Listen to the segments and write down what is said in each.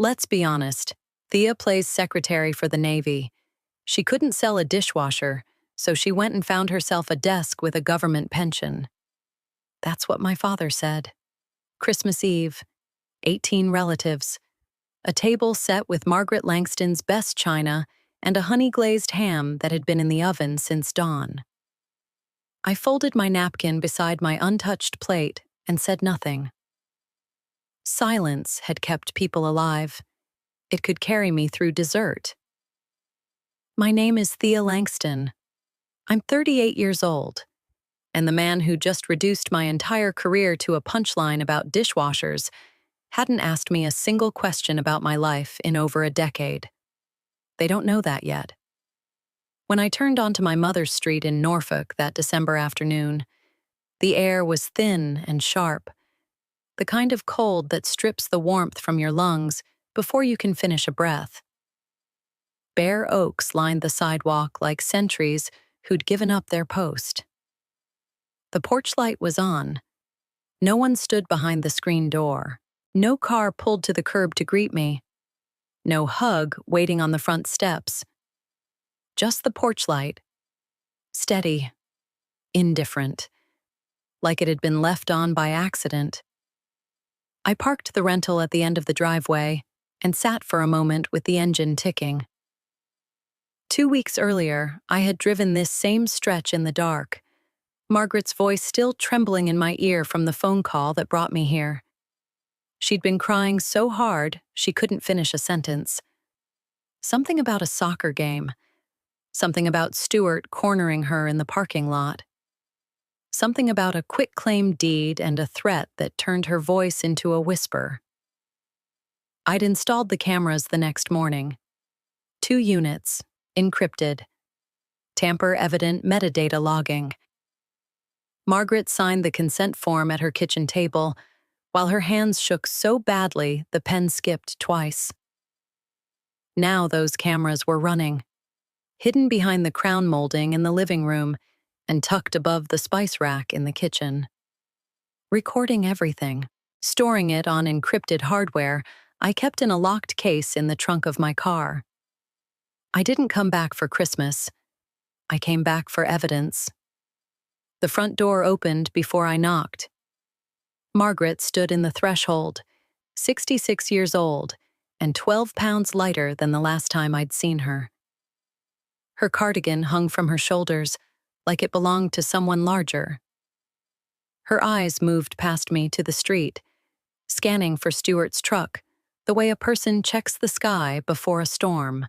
Let's be honest. Thea plays secretary for the Navy. She couldn't sell a dishwasher, so she went and found herself a desk with a government pension. That's what my father said. Christmas Eve, 18 relatives, a table set with Margaret Langston's best china and a honey-glazed ham that had been in the oven since dawn. I folded my napkin beside my untouched plate and said nothing. Silence had kept people alive. It could carry me through dessert. My name is Thea Langston. I'm 38 years old, and the man who just reduced my entire career to a punchline about dishwashers hadn't asked me a single question about my life in over a decade. They don't know that yet. When I turned onto my mother's street in Norfolk that December afternoon, the air was thin and sharp, the kind of cold that strips the warmth from your lungs before you can finish a breath. Bare oaks lined the sidewalk like sentries who'd given up their post. The porch light was on. No one stood behind the screen door. No car pulled to the curb to greet me. No hug waiting on the front steps. Just the porch light. Steady. Indifferent. Like it had been left on by accident. I parked the rental at the end of the driveway and sat for a moment with the engine ticking. 2 weeks earlier, I had driven this same stretch in the dark, Margaret's voice still trembling in my ear from the phone call that brought me here. She'd been crying so hard she couldn't finish a sentence. Something about a soccer game. Something about Stuart cornering her in the parking lot. Something about a quitclaim deed and a threat that turned her voice into a whisper. I'd installed the cameras the next morning. 2 units, encrypted. Tamper-evident metadata logging. Margaret signed the consent form at her kitchen table, while her hands shook so badly the pen skipped twice. Now those cameras were running, hidden behind the crown molding in the living room and tucked above the spice rack in the kitchen. Recording everything, storing it on encrypted hardware I kept in a locked case in the trunk of my car. I didn't come back for Christmas. I came back for evidence. The front door opened before I knocked. Margaret stood in the threshold, 66 years old and 12 pounds lighter than the last time I'd seen her. Her cardigan hung from her shoulders like it belonged to someone larger. Her eyes moved past me to the street, scanning for Stuart's truck, the way a person checks the sky before a storm.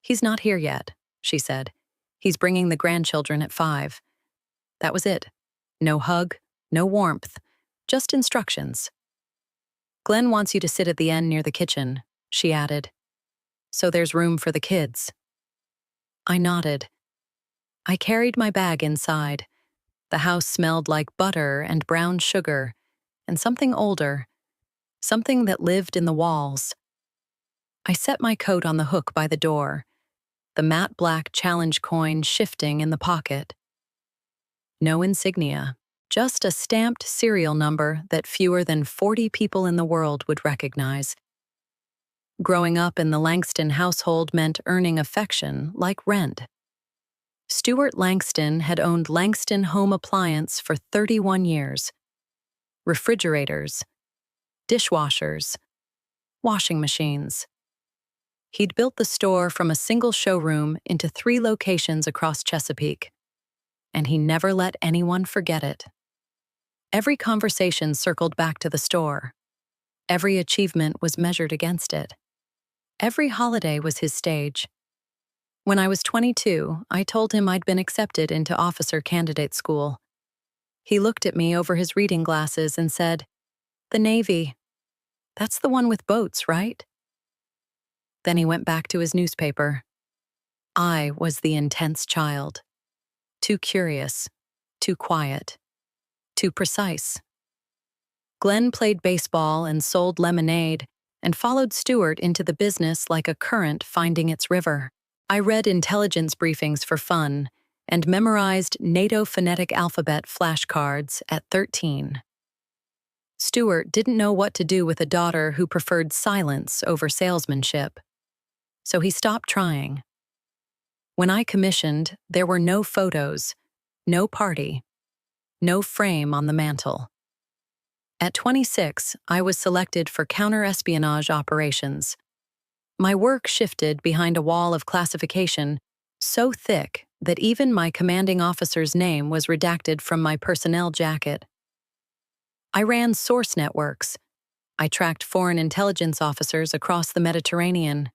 "He's not here yet," she said. "He's bringing the grandchildren at 5. That was it. No hug, no warmth, just instructions. "Glenn wants you to sit at the end near the kitchen," she added. "So there's room for the kids." I nodded. I carried my bag inside. The house smelled like butter and brown sugar, and something older, something that lived in the walls. I set my coat on the hook by the door, the matte black challenge coin shifting in the pocket. No insignia, just a stamped serial number that fewer than 40 people in the world would recognize. Growing up in the Langston household meant earning affection like rent. Stuart Langston had owned Langston Home Appliance for 31 years. Refrigerators, dishwashers, washing machines. He'd built the store from a single showroom into 3 locations across Chesapeake, and he never let anyone forget it. Every conversation circled back to the store. Every achievement was measured against it. Every holiday was his stage. When I was 22, I told him I'd been accepted into officer candidate school. He looked at me over his reading glasses and said, "The Navy. That's the one with boats, right?" Then he went back to his newspaper. I was the intense child. Too curious, too quiet, too precise. Glenn played baseball and sold lemonade and followed Stuart into the business like a current finding its river. I read intelligence briefings for fun and memorized NATO phonetic alphabet flashcards at 13. Stuart didn't know what to do with a daughter who preferred silence over salesmanship, so he stopped trying. When I commissioned, there were no photos, no party, no frame on the mantel. At 26, I was selected for counter-espionage operations. My work shifted behind a wall of classification so thick that even my commanding officer's name was redacted from my personnel jacket. I ran source networks. I tracked foreign intelligence officers across the Mediterranean.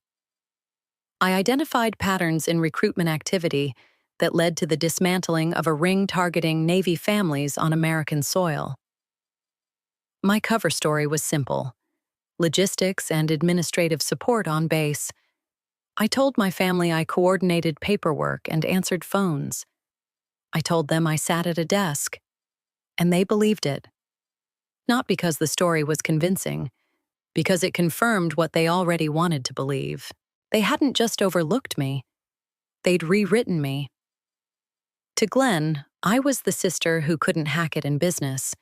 I identified patterns in recruitment activity that led to the dismantling of a ring targeting Navy families on American soil. My cover story was simple: logistics and administrative support on base. I told my family I coordinated paperwork and answered phones. I told them I sat at a desk, and they believed it. Not because the story was convincing, because it confirmed what they already wanted to believe. They hadn't just overlooked me, they'd rewritten me. To Glenn, I was the sister who couldn't hack it in business.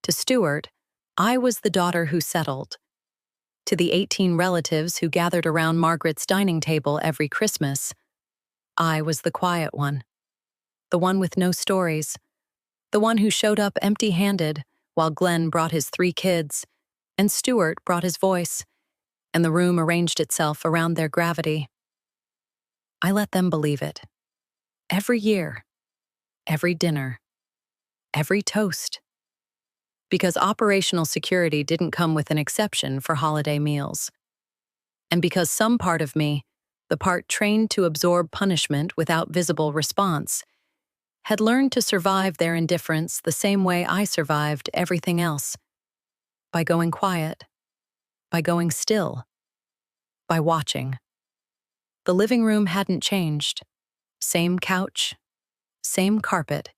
To Stuart, I was the daughter who settled. To the 18 relatives who gathered around Margaret's dining table every Christmas, I was the quiet one. The one with no stories. The one who showed up empty-handed while Glenn brought his 3 kids, and Stuart brought his voice, and the room arranged itself around their gravity. I let them believe it. Every year, every dinner, every toast. Because operational security didn't come with an exception for holiday meals. And because some part of me, the part trained to absorb punishment without visible response, had learned to survive their indifference the same way I survived everything else. By going quiet. By going still. By watching. The living room hadn't changed. Same couch. Same carpet.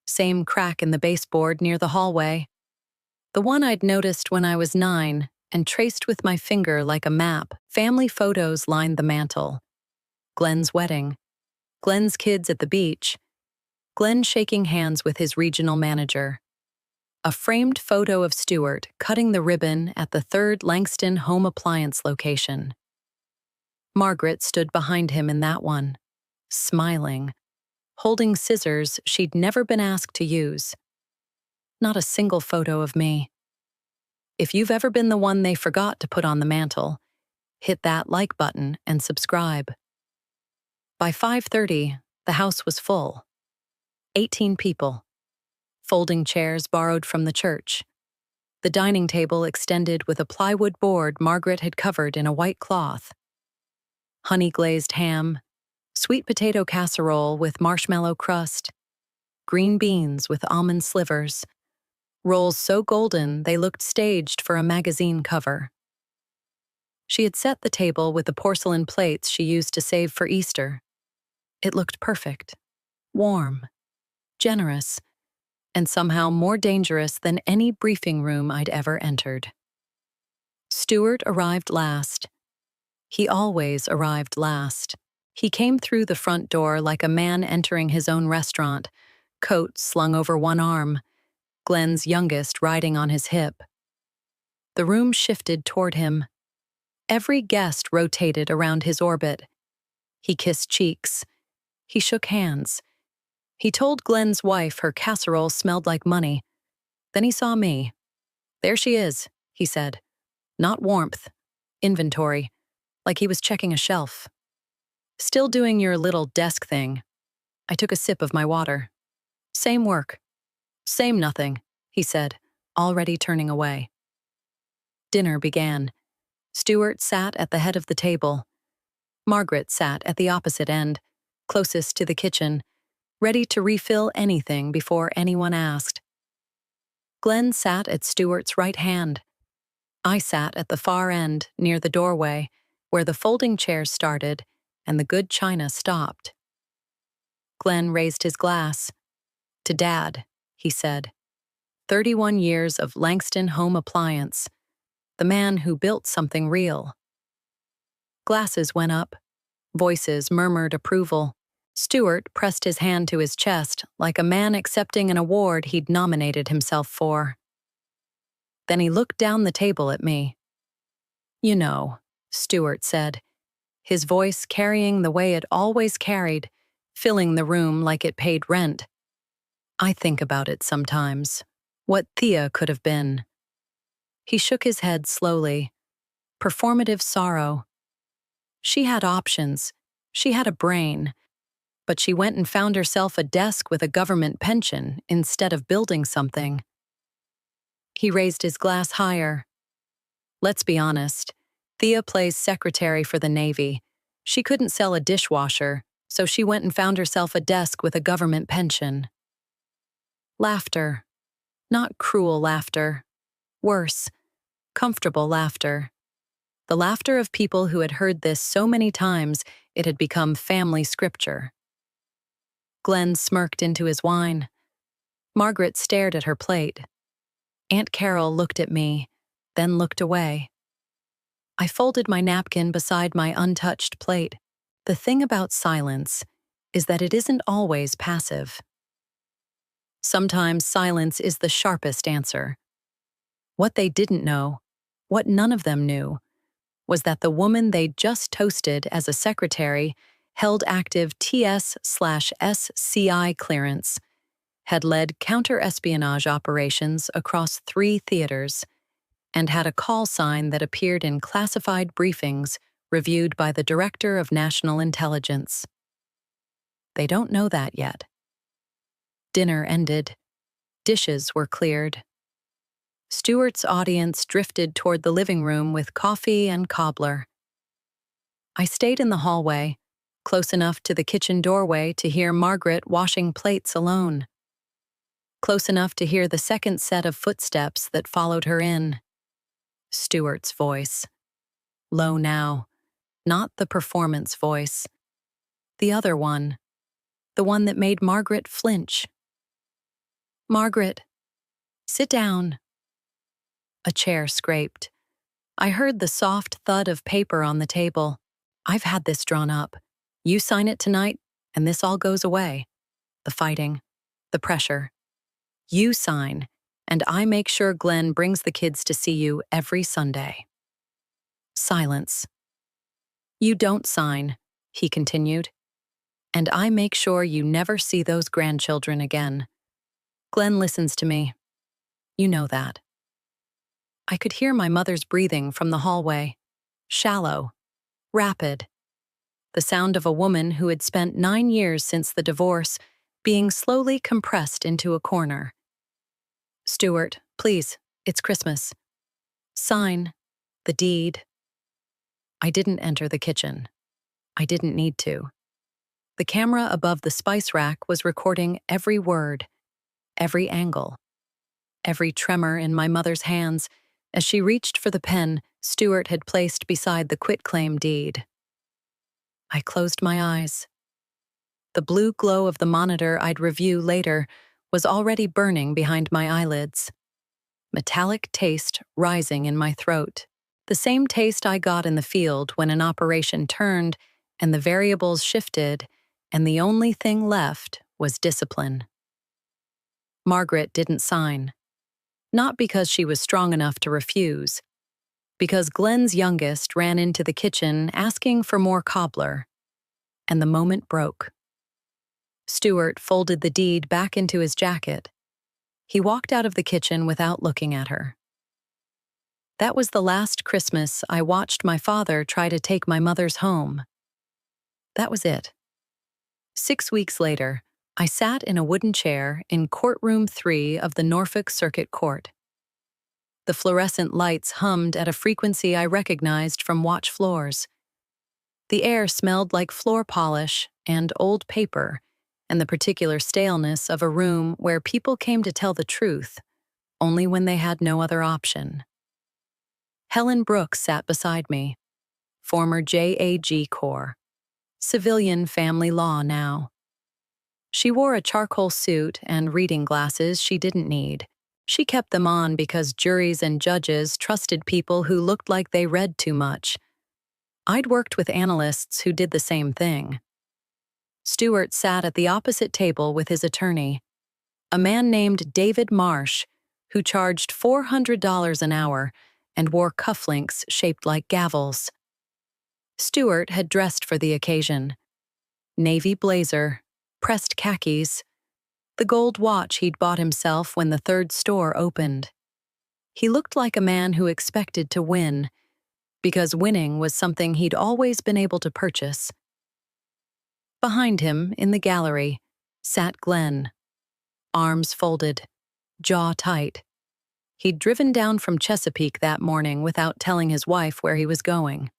Same crack in the baseboard near the hallway. The one I'd noticed when I was 9 and traced with my finger like a map. Family photos lined the mantel. Glenn's wedding. Glenn's kids at the beach. Glenn shaking hands with his regional manager. A framed photo of Stuart cutting the ribbon at the 3rd Langston home appliance location. Margaret stood behind him in that one, smiling, holding scissors she'd never been asked to use. Not a single photo of me. If you've ever been the one they forgot to put on the mantel, hit that like button and subscribe. By 5:30, the house was full. 18 people. Folding chairs borrowed from the church. The dining table extended with a plywood board Margaret had covered in a white cloth. Honey-glazed ham, sweet potato casserole with marshmallow crust, green beans with almond slivers, rolls so golden they looked staged for a magazine cover. She had set the table with the porcelain plates she used to save for Easter. It looked perfect, warm, generous, and somehow more dangerous than any briefing room I'd ever entered. Stuart arrived last. He always arrived last. He came through the front door like a man entering his own restaurant, coat slung over one arm, Glenn's youngest riding on his hip. The room shifted toward him. Every guest rotated around his orbit. He kissed cheeks. He shook hands. He told Glenn's wife her casserole smelled like money. Then he saw me. There she is, he said. Not warmth. Inventory. Like he was checking a shelf. Still doing your little desk thing. I took a sip of my water. Same work. Same nothing, he said, already turning away. Dinner began. Stuart sat at the head of the table. Margaret sat at the opposite end, closest to the kitchen, ready to refill anything before anyone asked. Glenn sat at Stuart's right hand. I sat at the far end, near the doorway, where the folding chairs started and the good china stopped. Glenn raised his glass. To Dad, he said. 31 years of Langston home appliance. The man who built something real. Glasses went up. Voices murmured approval. Stuart pressed his hand to his chest like a man accepting an award he'd nominated himself for. Then he looked down the table at me. "You know," Stewart said, his voice carrying the way it always carried, filling the room like it paid rent. "I think about it sometimes. What Thea could have been." He shook his head slowly. Performative sorrow. She had options. She had a brain. But she went and found herself a desk with a government pension instead of building something. He raised his glass higher. "Let's be honest. Thea plays secretary for the Navy. She couldn't sell a dishwasher, so she went and found herself a desk with a government pension." Laughter. Not cruel laughter. Worse, comfortable laughter. The laughter of people who had heard this so many times it had become family scripture. Glenn smirked into his wine. Margaret stared at her plate. Aunt Carol looked at me, then looked away. I folded my napkin beside my untouched plate. The thing about silence is that it isn't always passive. Sometimes silence is the sharpest answer. What they didn't know, what none of them knew, was that the woman they'd just toasted as a secretary held active TS/SCI clearance, had led counter-espionage operations across 3 theaters, and had a call sign that appeared in classified briefings reviewed by the Director of National Intelligence. They don't know that yet. Dinner ended. Dishes were cleared. Stewart's audience drifted toward the living room with coffee and cobbler. I stayed in the hallway, close enough to the kitchen doorway to hear Margaret washing plates alone. Close enough to hear the second set of footsteps that followed her in. Stewart's voice. Low now, not the performance voice. The other one. The one that made Margaret flinch. "Margaret, sit down." A chair scraped. I heard the soft thud of paper on the table. "I've had this drawn up. You sign it tonight, and this all goes away. The fighting, the pressure. You sign, and I make sure Glenn brings the kids to see you every Sunday." Silence. "You don't sign," he continued, "and I make sure you never see those grandchildren again. Glenn listens to me. You know that." I could hear my mother's breathing from the hallway. Shallow. Rapid. The sound of a woman who had spent 9 years since the divorce being slowly compressed into a corner. "Stewart, please, it's Christmas. Sign the deed." I didn't enter the kitchen. I didn't need to. The camera above the spice rack was recording every word, every angle, every tremor in my mother's hands as she reached for the pen Stewart had placed beside the quitclaim deed. I closed my eyes. The blue glow of the monitor I'd review later was already burning behind my eyelids. Metallic taste rising in my throat. The same taste I got in the field when an operation turned and the variables shifted and the only thing left was discipline. Margaret didn't sign. Not because she was strong enough to refuse, because Glenn's youngest ran into the kitchen asking for more cobbler, and the moment broke. Stewart folded the deed back into his jacket. He walked out of the kitchen without looking at her. That was the last Christmas I watched my father try to take my mother's home. That was it. 6 weeks later, I sat in a wooden chair in courtroom 3 of the Norfolk Circuit Court. The fluorescent lights hummed at a frequency I recognized from watch floors. The air smelled like floor polish and old paper and the particular staleness of a room where people came to tell the truth only when they had no other option. Helen Brooks sat beside me, former JAG Corps, civilian family law now. She wore a charcoal suit and reading glasses she didn't need. She kept them on because juries and judges trusted people who looked like they read too much. I'd worked with analysts who did the same thing. Stewart sat at the opposite table with his attorney, a man named David Marsh, who charged $400 an hour and wore cufflinks shaped like gavels. Stewart had dressed for the occasion. Navy blazer, pressed khakis, the gold watch he'd bought himself when the third store opened. He looked like a man who expected to win, because winning was something he'd always been able to purchase. Behind him, in the gallery, sat Glenn, arms folded, jaw tight. He'd driven down from Chesapeake that morning without telling his wife where he was going.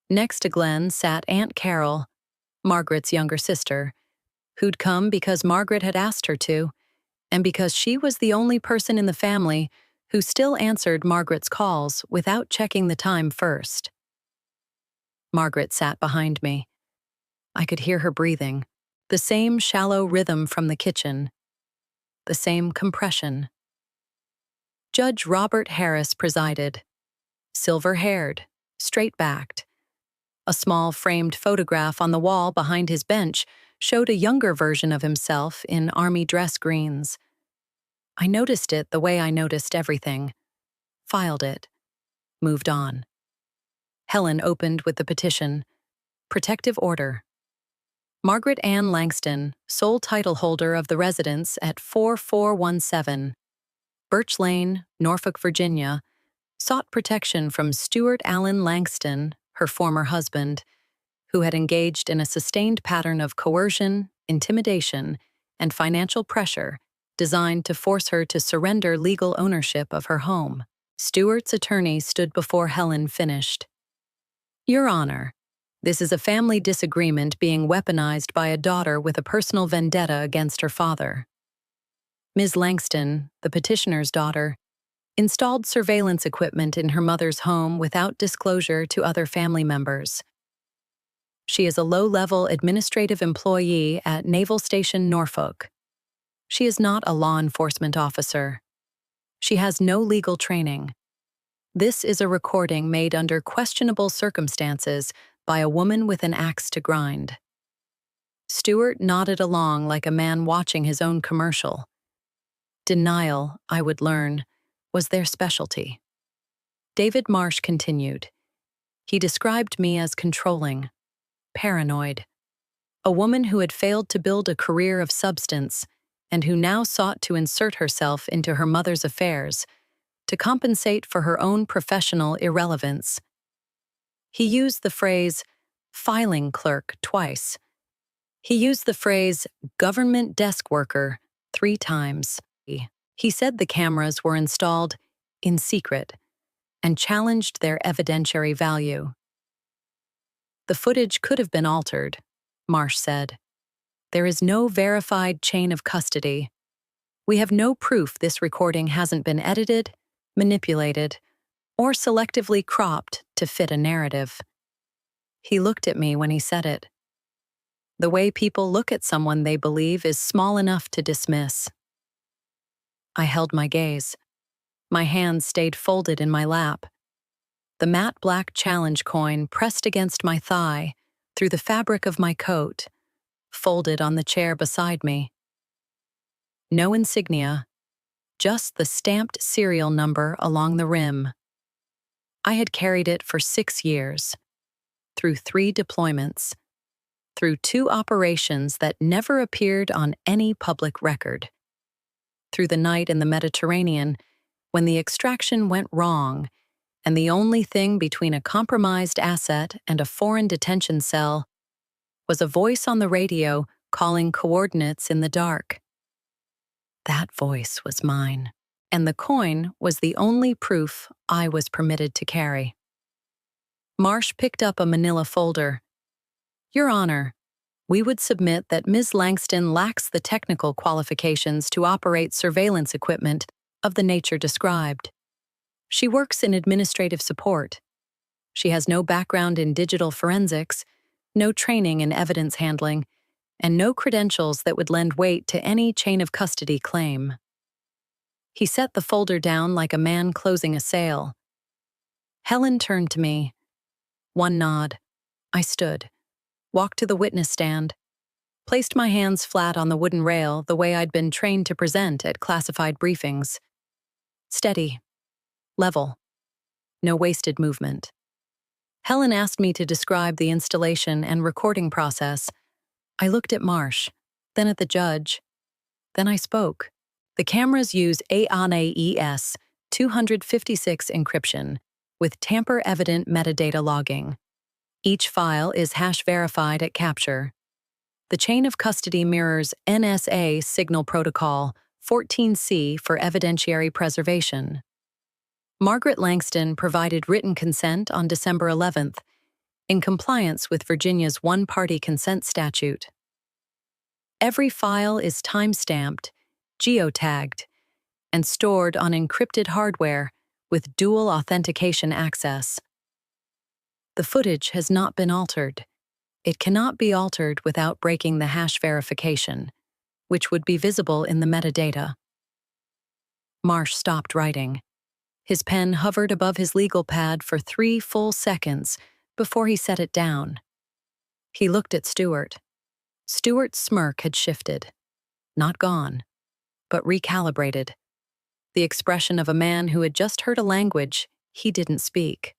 Next to Glenn sat Aunt Carol, Margaret's younger sister, who'd come because Margaret had asked her to, and because she was the only person in the family who still answered Margaret's calls without checking the time first. Margaret sat behind me. I could hear her breathing, the same shallow rhythm from the kitchen, the same compression. Judge Robert Harris presided, silver-haired, straight-backed. A small framed photograph on the wall behind his bench showed a younger version of himself in army dress greens. I noticed it the way I noticed everything, filed it, moved on. Helen opened with the petition, Protective Order. Margaret Ann Langston, sole title holder of the residence at 4417 Birch Lane, Norfolk, Virginia, sought protection from Stewart Allen Langston, her former husband, who had engaged in a sustained pattern of coercion, intimidation, and financial pressure designed to force her to surrender legal ownership of her home. Stewart's attorney stood before Helen finished. Your Honor, this is a family disagreement being weaponized by a daughter with a personal vendetta against her father. Ms. Langston, the petitioner's daughter, installed surveillance equipment in her mother's home without disclosure to other family members. She is a low-level administrative employee at Naval Station Norfolk. She is not a law enforcement officer. She has no legal training. This is a recording made under questionable circumstances by a woman with an axe to grind. Stewart nodded along like a man watching his own commercial. Denial, I would learn, was their specialty. David Marsh continued. He described me as controlling, paranoid, a woman who had failed to build a career of substance and who now sought to insert herself into her mother's affairs to compensate for her own professional irrelevance. He used the phrase filing clerk twice. He used the phrase government desk worker 3 times. He said the cameras were installed in secret and challenged their evidentiary value. The footage could have been altered, Marsh said. There is no verified chain of custody. We have no proof this recording hasn't been edited, manipulated, or selectively cropped to fit a narrative. He looked at me when he said it. The way people look at someone they believe is small enough to dismiss. I held my gaze. My hands stayed folded in my lap. The matte black challenge coin pressed against my thigh through the fabric of my coat, folded on the chair beside me. No insignia, just the stamped serial number along the rim. I had carried it for 6 years, through 3 deployments, through 2 operations that never appeared on any public record, through the night in the Mediterranean when the extraction went wrong and the only thing between a compromised asset and a foreign detention cell was a voice on the radio calling coordinates in the dark. That voice was mine, and the coin was the only proof I was permitted to carry. Marsh picked up a manila folder. Your Honor, we would submit that Ms. Langston lacks the technical qualifications to operate surveillance equipment of the nature described. She works in administrative support. She has no background in digital forensics, no training in evidence handling, and no credentials that would lend weight to any chain of custody claim. He set the folder down like a man closing a sale. Helen turned to me. One nod. I stood, walked to the witness stand. placed my hands flat on the wooden rail the way I'd been trained to present at classified briefings. Steady. Level. No wasted movement. Helen asked me to describe the installation and recording process. I looked at Marsh, then at the judge. Then I spoke. The cameras use ANAES 256 encryption with tamper-evident metadata logging. Each file is hash-verified at capture. The chain of custody mirrors NSA Signal Protocol 14C for evidentiary preservation. Margaret Langston provided written consent on December 11th, in compliance with Virginia's one-party consent statute. Every file is time-stamped, geotagged, and stored on encrypted hardware with dual authentication access. The footage has not been altered. It cannot be altered without breaking the hash verification, which would be visible in the metadata. Marsh stopped writing. His pen hovered above his legal pad for 3 full seconds before he set it down. He looked at Stewart. Stewart's smirk had shifted. Not gone, but recalibrated. The expression of a man who had just heard a language he didn't speak.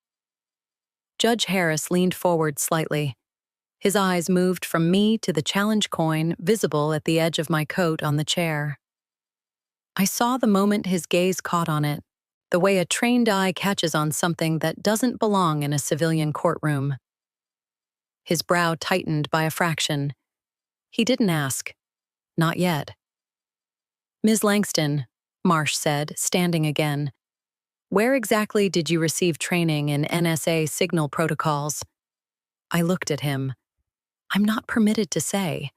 Judge Harris leaned forward slightly. His eyes moved from me to the challenge coin visible at the edge of my coat on the chair. I saw the moment his gaze caught on it, the way a trained eye catches on something that doesn't belong in a civilian courtroom. His brow tightened by a fraction. He didn't ask. Not yet. Ms. Langston, Marsh said, standing again. Where exactly did you receive training in NSA signal protocols? I looked at him. I'm not permitted to say.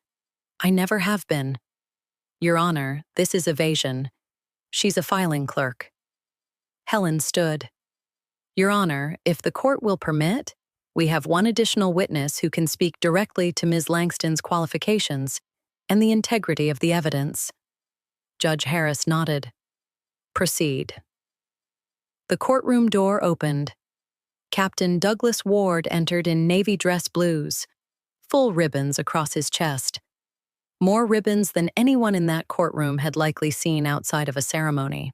I never have been. Your Honor, this is evasion. She's a filing clerk. Helen stood. Your Honor, if the court will permit, we have one additional witness who can speak directly to Ms. Langston's qualifications and the integrity of the evidence. Judge Harris nodded. Proceed. The courtroom door opened. Captain Douglas Ward entered in navy dress blues, full ribbons across his chest. More ribbons than anyone in that courtroom had likely seen outside of a ceremony.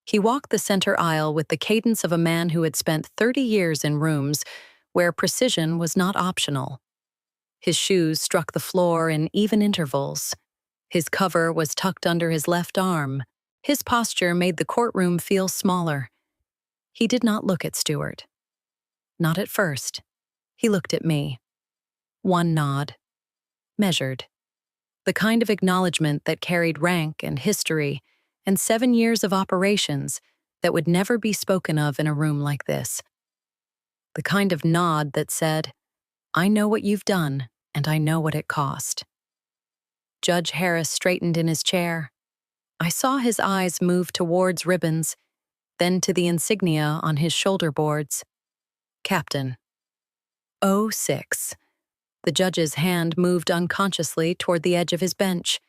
He walked the center aisle with the cadence of a man who had spent 30 years in rooms where precision was not optional. His shoes struck the floor in even intervals. His cover was tucked under his left arm. His posture made the courtroom feel smaller. He did not look at Stewart. Not at first. He looked at me. One nod. Measured. The kind of acknowledgement that carried rank and history and 7 years of operations that would never be spoken of in a room like this. The kind of nod that said, I know what you've done, and I know what it cost. Judge Harris straightened in his chair. I saw his eyes move towards ribbons, then to the insignia on his shoulder boards. Captain. 06. The judge's hand moved unconsciously toward the edge of his bench,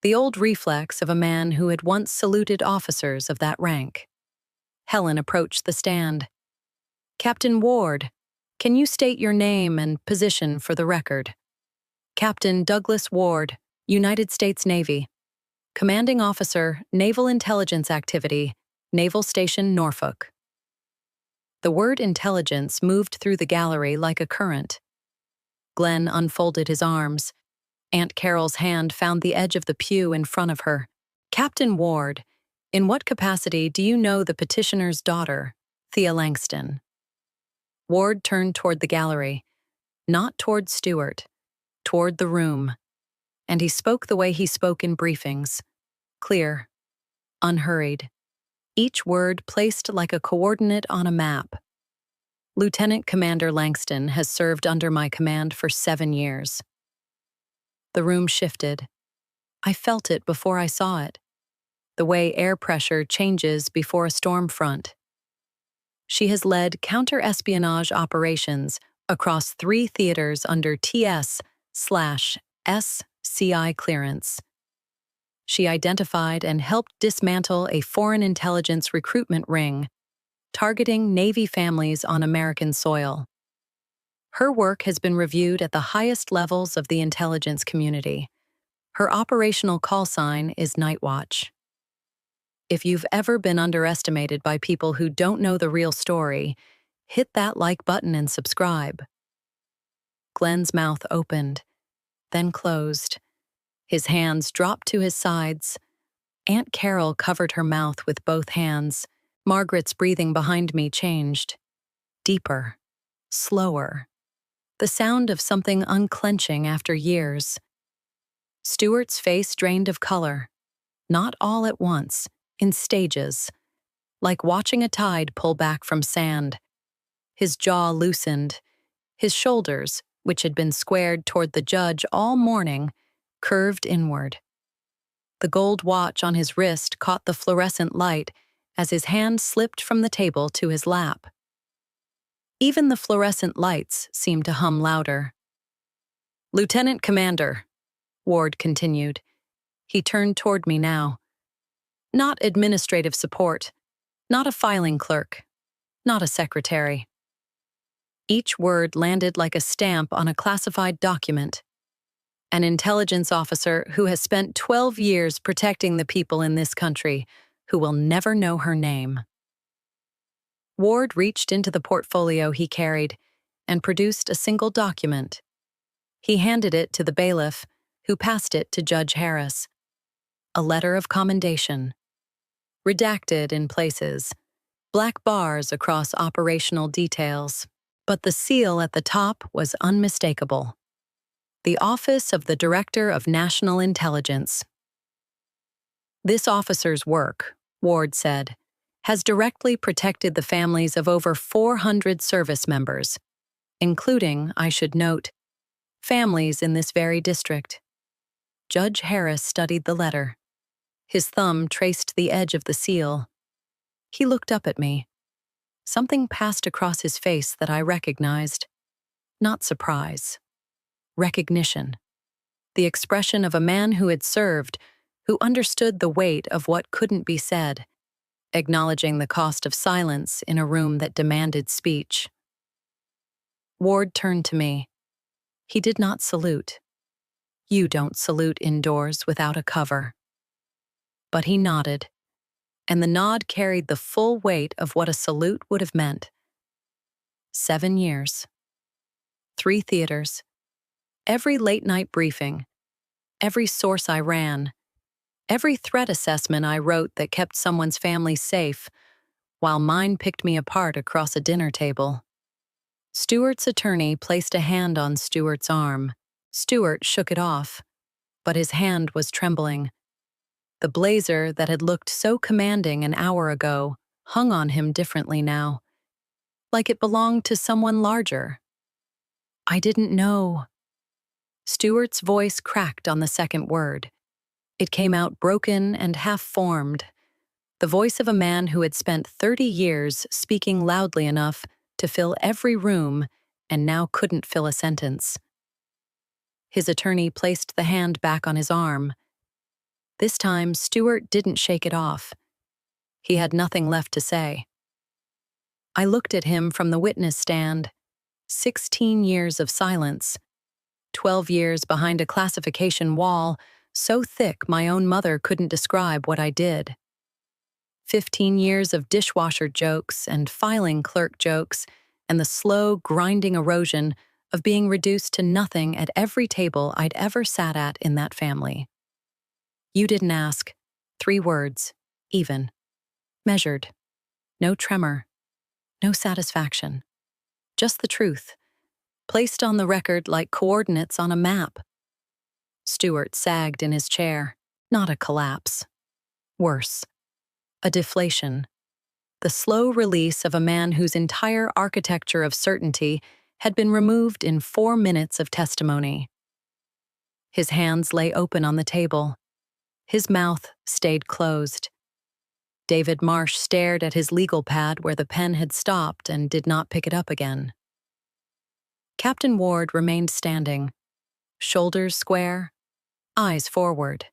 the old reflex of a man who had once saluted officers of that rank. Helen approached the stand. Captain Ward, can you state your name and position for the record? Captain Douglas Ward, United States Navy. Commanding Officer, Naval Intelligence Activity, Naval Station Norfolk. The word intelligence moved through the gallery like a current. Glenn unfolded his arms. Aunt Carol's hand found the edge of the pew in front of her. Captain Ward, in what capacity do you know the petitioner's daughter, Thea Langston? Ward turned toward the gallery, not toward Stewart, toward the room, and he spoke the way he spoke in briefings, clear, unhurried, each word placed like a coordinate on a map. Lieutenant Commander Langston has served under my command for 7 years. The room shifted. I felt it before I saw it, the way air pressure changes before a storm front. She has led counter-espionage operations across 3 theaters under TS/SCI clearance. She identified and helped dismantle a foreign intelligence recruitment ring, targeting Navy families on American soil. Her work has been reviewed at the highest levels of the intelligence community. Her operational call sign is Night Watch. If you've ever been underestimated by people who don't know the real story, hit that like button and subscribe. Glenn's mouth opened, then closed. His hands dropped to his sides. Aunt Carol covered her mouth with both hands. Margaret's breathing behind me changed. Deeper. Slower. The sound of something unclenching after years. Stuart's face drained of color. Not all at once, in stages. Like watching a tide pull back from sand. His jaw loosened. His shoulders, which had been squared toward the judge all morning, curved inward. The gold watch on his wrist caught the fluorescent light as his hand slipped from the table to his lap. Even the fluorescent lights seemed to hum louder. "Lieutenant Commander," Ward continued. He turned toward me now. "Not administrative support, not a filing clerk, not a secretary." Each word landed like a stamp on a classified document. An intelligence officer who has spent 12 years protecting the people in this country, who will never know her name. Ward reached into the portfolio he carried and produced a single document. He handed it to the bailiff, who passed it to Judge Harris. A letter of commendation. Redacted in places, black bars across operational details, but the seal at the top was unmistakable. The Office of the Director of National Intelligence. This officer's work, Ward said, has directly protected the families of over 400 service members, including, I should note, families in this very district. Judge Harris studied the letter. His thumb traced the edge of the seal. He looked up at me. Something passed across his face that I recognized. Not surprise. Recognition. The expression of a man who had served, who understood the weight of what couldn't be said, acknowledging the cost of silence in a room that demanded speech. Ward turned to me. He did not salute. You don't salute indoors without a cover. But he nodded, and the nod carried the full weight of what a salute would have meant. 7 years. 3 theaters. Every late-night briefing. Every source I ran. Every threat assessment I wrote that kept someone's family safe, while mine picked me apart across a dinner table. Stuart's attorney placed a hand on Stuart's arm. Stuart shook it off, but his hand was trembling. The blazer that had looked so commanding an hour ago hung on him differently now, like it belonged to someone larger. I didn't know. Stuart's voice cracked on the second word. It came out broken and half-formed, the voice of a man who had spent 30 years speaking loudly enough to fill every room and now couldn't fill a sentence. His attorney placed the hand back on his arm. This time, Stuart didn't shake it off. He had nothing left to say. I looked at him from the witness stand. 16 years of silence. 12 years behind a classification wall, so thick my own mother couldn't describe what I did. 15 years of dishwasher jokes and filing clerk jokes, and the slow, grinding erosion of being reduced to nothing at every table I'd ever sat at in that family. You didn't ask. 3 words. Even. Measured. No tremor. No satisfaction. Just the truth. Placed on the record like coordinates on a map. Stuart sagged in his chair. Not a collapse. Worse. A deflation. The slow release of a man whose entire architecture of certainty had been removed in 4 minutes of testimony. His hands lay open on the table. His mouth stayed closed. David Marsh stared at his legal pad where the pen had stopped and did not pick it up again. Captain Ward remained standing, shoulders square, eyes forward.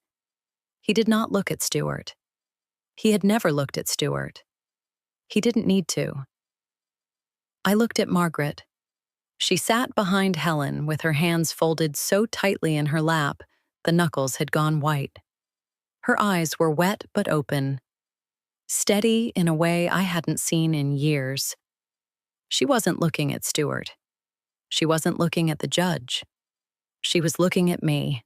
He did not look at Stuart. He had never looked at Stuart. He didn't need to. I looked at Margaret. She sat behind Helen with her hands folded so tightly in her lap, the knuckles had gone white. Her eyes were wet but open, steady in a way I hadn't seen in years. She wasn't looking at Stuart. She wasn't looking at the judge. She was looking at me.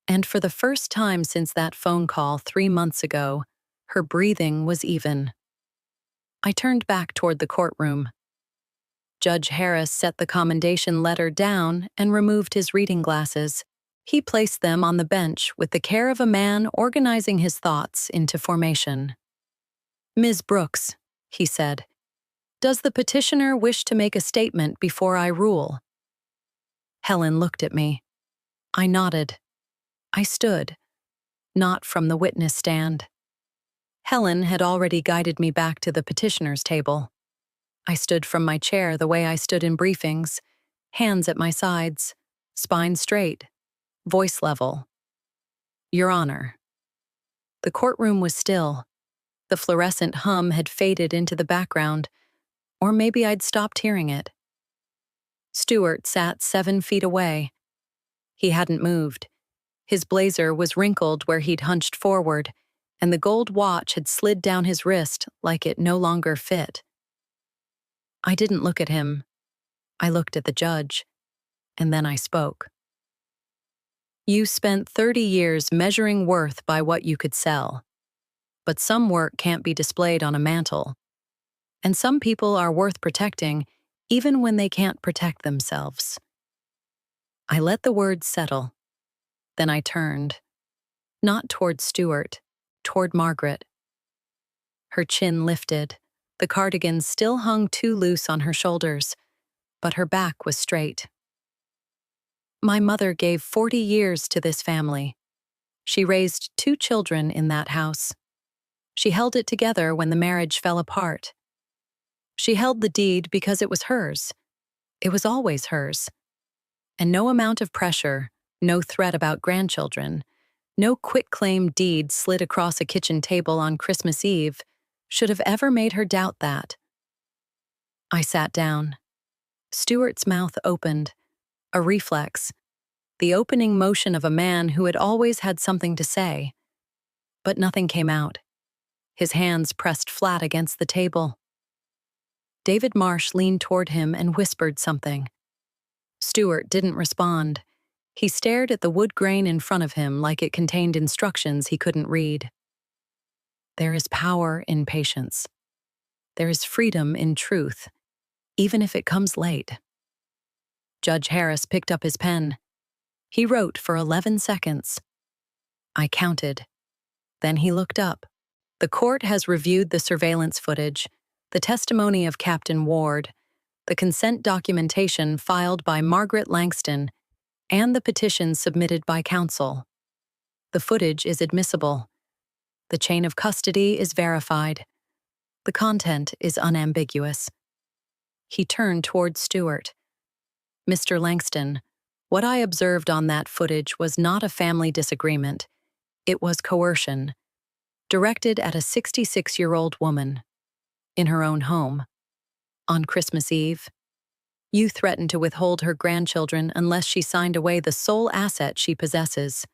And for the first time since that phone call 3 months ago, her breathing was even. I turned back toward the courtroom. Judge Harris set the commendation letter down and removed his reading glasses. He placed them on the bench with the care of a man organizing his thoughts into formation. "Ms. Brooks," he said, "does the petitioner wish to make a statement before I rule?" Helen looked at me. I nodded. I stood, not from the witness stand. Helen had already guided me back to the petitioner's table. I stood from my chair the way I stood in briefings, hands at my sides, spine straight, voice level. "Your Honor." The courtroom was still. The fluorescent hum had faded into the background, or maybe I'd stopped hearing it. Stuart sat 7 feet away. He hadn't moved. His blazer was wrinkled where he'd hunched forward, and the gold watch had slid down his wrist like it no longer fit. I didn't look at him. I looked at the judge, and then I spoke. "You spent 30 years measuring worth by what you could sell. But some work can't be displayed on a mantle. And some people are worth protecting even when they can't protect themselves." I let the words settle. Then I turned, not toward Stuart, toward Margaret. Her chin lifted. The cardigan still hung too loose on her shoulders, but her back was straight. "My mother gave 40 years to this family. She raised 2 children in that house. She held it together when the marriage fell apart. She held the deed because it was hers. It was always hers. And no amount of pressure, no threat about grandchildren, no quitclaim deed slid across a kitchen table on Christmas Eve should have ever made her doubt that." I sat down. Stuart's mouth opened, a reflex, the opening motion of a man who had always had something to say. But nothing came out. His hands pressed flat against the table. David Marsh leaned toward him and whispered something. Stuart didn't respond. He stared at the wood grain in front of him like it contained instructions he couldn't read. There is power in patience. There is freedom in truth, even if it comes late. Judge Harris picked up his pen. He wrote for 11 seconds. I counted. Then he looked up. "The court has reviewed the surveillance footage, the testimony of Captain Ward, the consent documentation filed by Margaret Langston, and the petition submitted by counsel. The footage is admissible. The chain of custody is verified. The content is unambiguous." He turned toward Stuart. "Mr. Langston, what I observed on that footage was not a family disagreement. It was coercion, directed at a 66-year-old woman, in her own home. On Christmas Eve, you threatened to withhold her grandchildren unless she signed away the sole asset she possesses.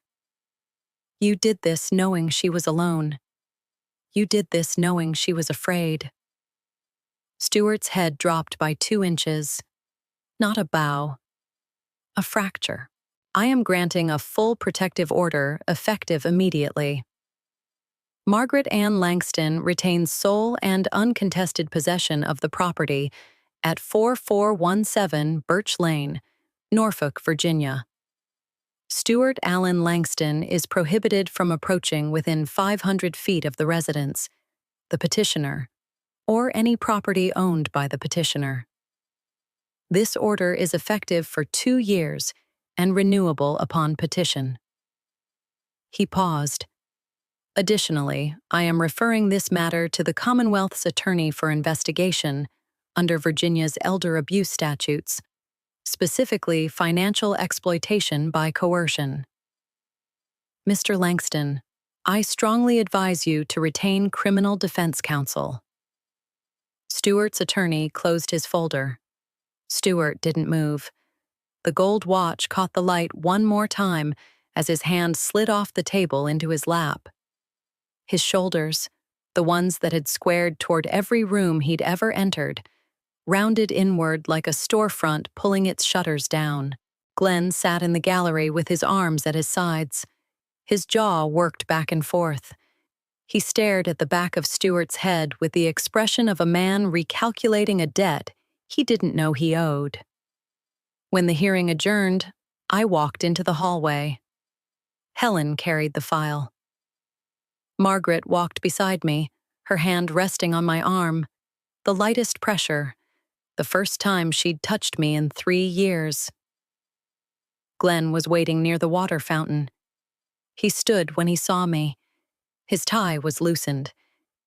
You did this knowing she was alone. You did this knowing she was afraid." Stuart's head dropped by 2 inches. Not a bow, a fracture. "I am granting a full protective order effective immediately. Margaret Ann Langston retains sole and uncontested possession of the property at 4417 Birch Lane, Norfolk, Virginia. Stuart Allen Langston is prohibited from approaching within 500 feet of the residence, the petitioner, or any property owned by the petitioner. This order is effective for 2 years and renewable upon petition." He paused. "Additionally, I am referring this matter to the Commonwealth's Attorney for investigation under Virginia's elder abuse statutes, specifically financial exploitation by coercion. Mr. Langston, I strongly advise you to retain criminal defense counsel." Stuart's attorney closed his folder. Stuart didn't move. The gold watch caught the light one more time as his hand slid off the table into his lap. His shoulders, the ones that had squared toward every room he'd ever entered, rounded inward like a storefront pulling its shutters down. Glenn sat in the gallery with his arms at his sides. His jaw worked back and forth. He stared at the back of Stuart's head with the expression of a man recalculating a debt he didn't know he owed. When the hearing adjourned, I walked into the hallway. Helen carried the file. Margaret walked beside me, her hand resting on my arm, the lightest pressure, the first time she'd touched me in 3 years. Glenn was waiting near the water fountain. He stood when he saw me. His tie was loosened.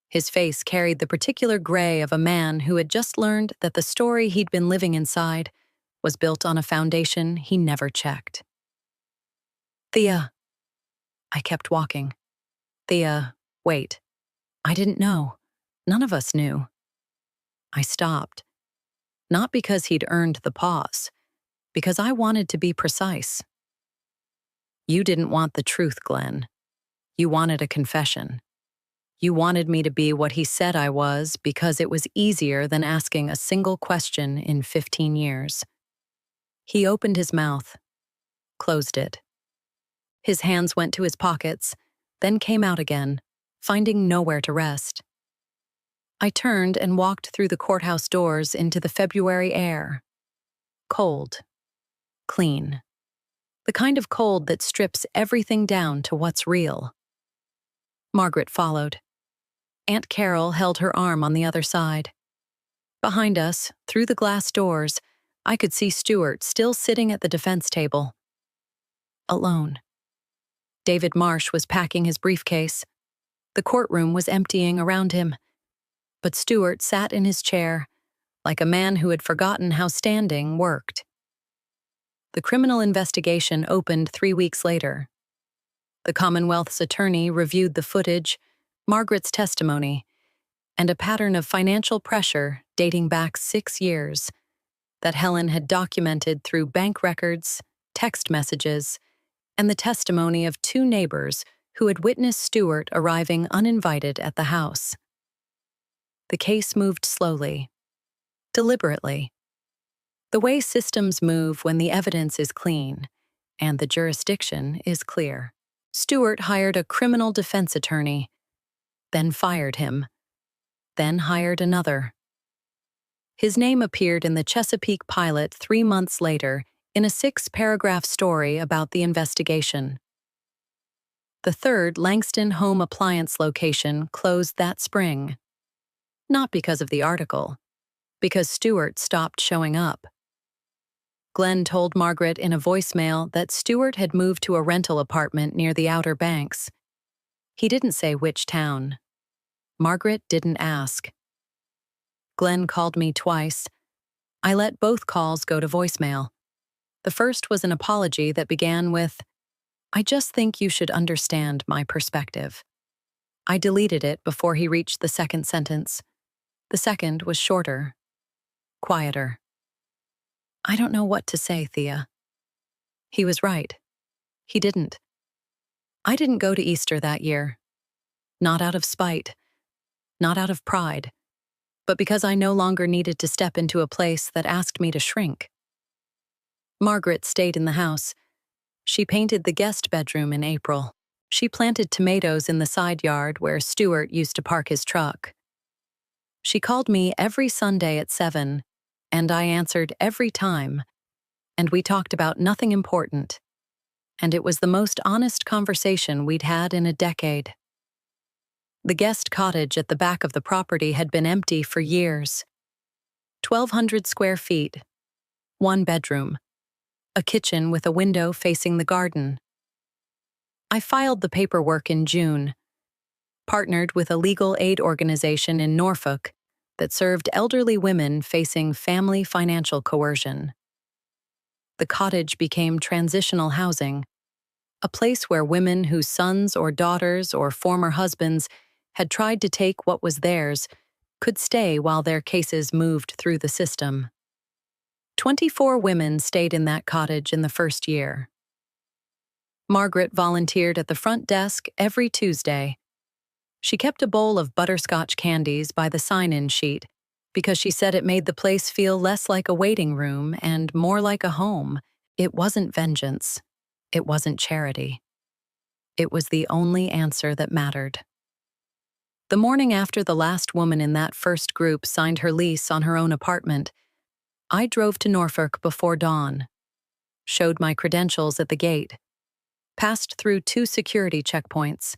His face carried the particular gray of a man who had just learned that the story he'd been living inside was built on a foundation he never checked. "Thea." I kept walking. "Thea, wait. I didn't know. None of us knew." I stopped. Not because he'd earned the pause, because I wanted to be precise. "You didn't want the truth, Glenn. You wanted a confession. You wanted me to be what he said I was because it was easier than asking a single question in 15 years. He opened his mouth, closed it. His hands went to his pockets, then came out again, finding nowhere to rest. I turned and walked through the courthouse doors into the February air. Cold. Clean. The kind of cold that strips everything down to what's real. Margaret followed. Aunt Carol held her arm on the other side. Behind us, through the glass doors, I could see Stuart still sitting at the defense table. Alone. David Marsh was packing his briefcase. The courtroom was emptying around him. But Stuart sat in his chair, like a man who had forgotten how standing worked. The criminal investigation opened 3 weeks later. The Commonwealth's attorney reviewed the footage, Margaret's testimony, and a pattern of financial pressure dating back 6 years that Helen had documented through bank records, text messages, and the testimony of 2 neighbors who had witnessed Stuart arriving uninvited at the house. The case moved slowly, deliberately. The way systems move when the evidence is clean and the jurisdiction is clear. Stuart hired a criminal defense attorney, then fired him, then hired another. His name appeared in the Chesapeake Pilot 3 months later in a 6-paragraph story about the investigation. The third Langston home appliance location closed that spring. Not because of the article, because Stuart stopped showing up. Glenn told Margaret in a voicemail that Stuart had moved to a rental apartment near the Outer Banks. He didn't say which town. Margaret didn't ask. Glenn called me twice. I let both calls go to voicemail. The first was an apology that began with, "I just think you should understand my perspective." I deleted it before he reached the second sentence. The second was shorter, quieter. "I don't know what to say, Thea." He was right. He didn't. I didn't go to Easter that year. Not out of spite. Not out of pride. But because I no longer needed to step into a place that asked me to shrink. Margaret stayed in the house. She painted the guest bedroom in April. She planted tomatoes in the side yard where Stuart used to park his truck. She called me every Sunday at 7, and I answered every time, and we talked about nothing important. And it was the most honest conversation we'd had in a decade. The guest cottage at the back of the property had been empty for years. 1,200 square feet, 1 bedroom, a kitchen with a window facing the garden. I filed the paperwork in June, partnered with a legal aid organization in Norfolk that served elderly women facing family financial coercion. The cottage became transitional housing, a place where women whose sons or daughters or former husbands had tried to take what was theirs could stay while their cases moved through the system. 24 women stayed in that cottage in the first year. Margaret volunteered at the front desk every Tuesday. She kept a bowl of butterscotch candies by the sign-in sheet because she said it made the place feel less like a waiting room and more like a home. It wasn't vengeance. It wasn't charity. It was the only answer that mattered. The morning after the last woman in that first group signed her lease on her own apartment, I drove to Norfolk before dawn, showed my credentials at the gate, passed through 2 security checkpoints,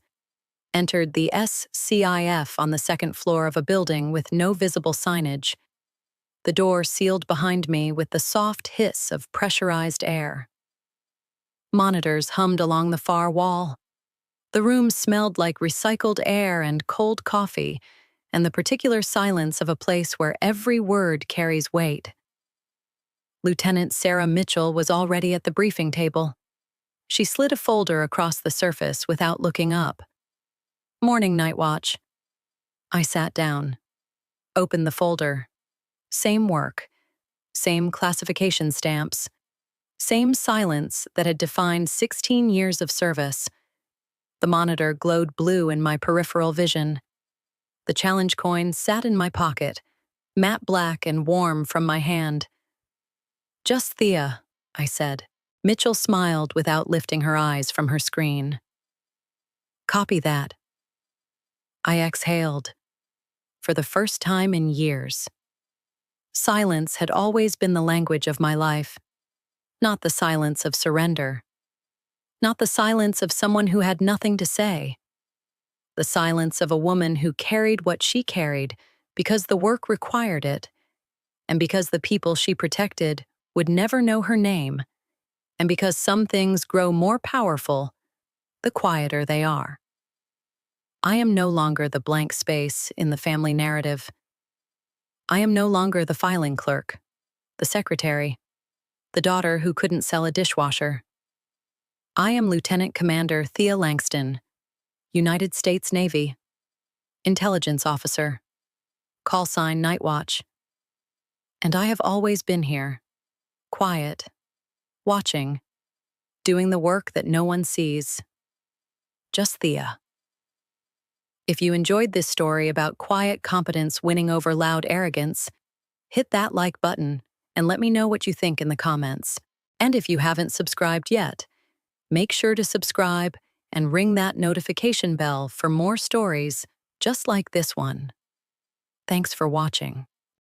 entered the SCIF on the second floor of a building with no visible signage. The door sealed behind me with the soft hiss of pressurized air. Monitors hummed along the far wall. The room smelled like recycled air and cold coffee, and the particular silence of a place where every word carries weight. Lieutenant Sarah Mitchell was already at the briefing table. She slid a folder across the surface without looking up. "Morning, Night Watch." I sat down, opened the folder. Same work, same classification stamps, same silence that had defined 16 years of service. The monitor glowed blue in my peripheral vision. The challenge coin sat in my pocket, matte black and warm from my hand. "Just Thea," I said. Mitchell smiled without lifting her eyes from her screen. "Copy that." I exhaled. For the first time in years. Silence had always been the language of my life. Not the silence of surrender. Not the silence of someone who had nothing to say. The silence of a woman who carried what she carried because the work required it, and because the people she protected would never know her name, and because some things grow more powerful the quieter they are. I am no longer the blank space in the family narrative. I am no longer the filing clerk, the secretary, the daughter who couldn't sell a dishwasher. I am Lieutenant Commander Thea Langston, United States Navy, intelligence officer, call sign Night Watch. And I have always been here, quiet, watching, doing the work that no one sees. Just Thea. If you enjoyed this story about quiet competence winning over loud arrogance, hit that like button and let me know what you think in the comments. And if you haven't subscribed yet, make sure to subscribe and ring that notification bell for more stories just like this one. Thanks for watching.